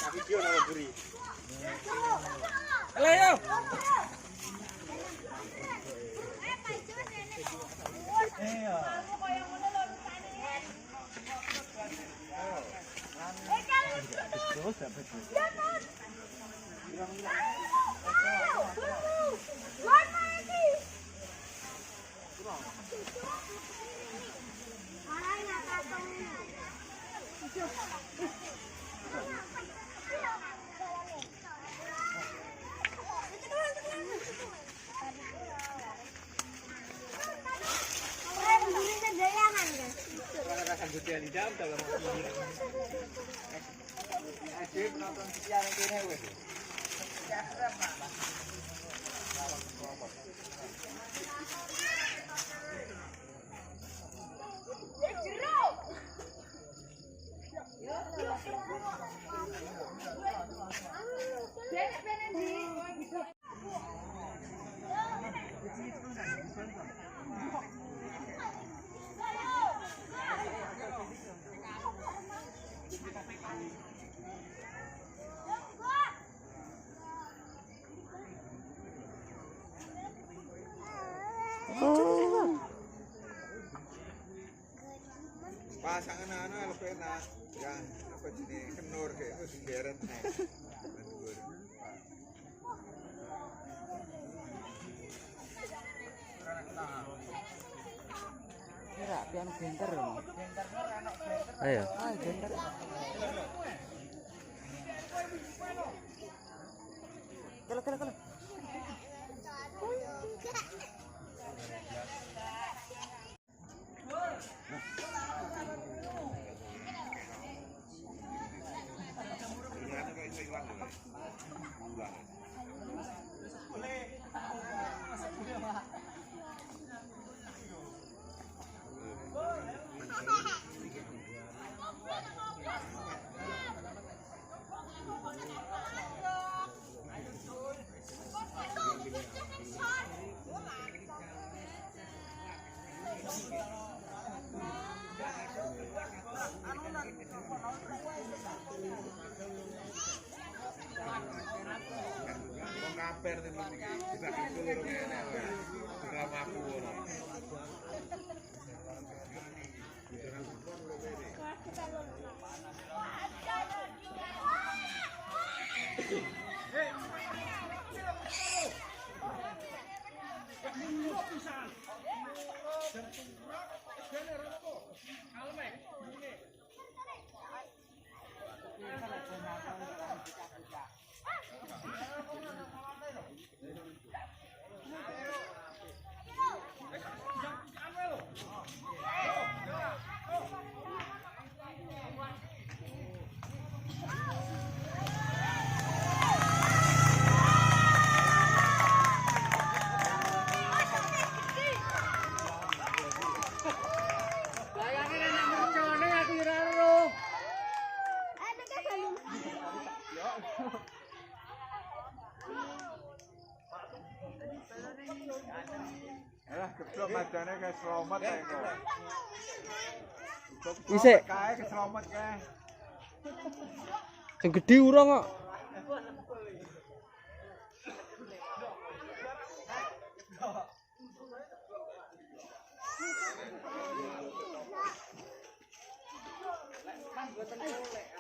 Tapi dia nama buri. Ayo. Pasangan anak lebih enak ya apa jenis kenur kayak itu singgaran nih. Kira pian benter. Ayo. Ah, benter. Kalau. Kaper nih bisa disuruh enak drama aku. Keblok madane kayak selamat kae kok. Isik. Kae keselamat kae. Sing gedhi urung kok. Kan boten golek.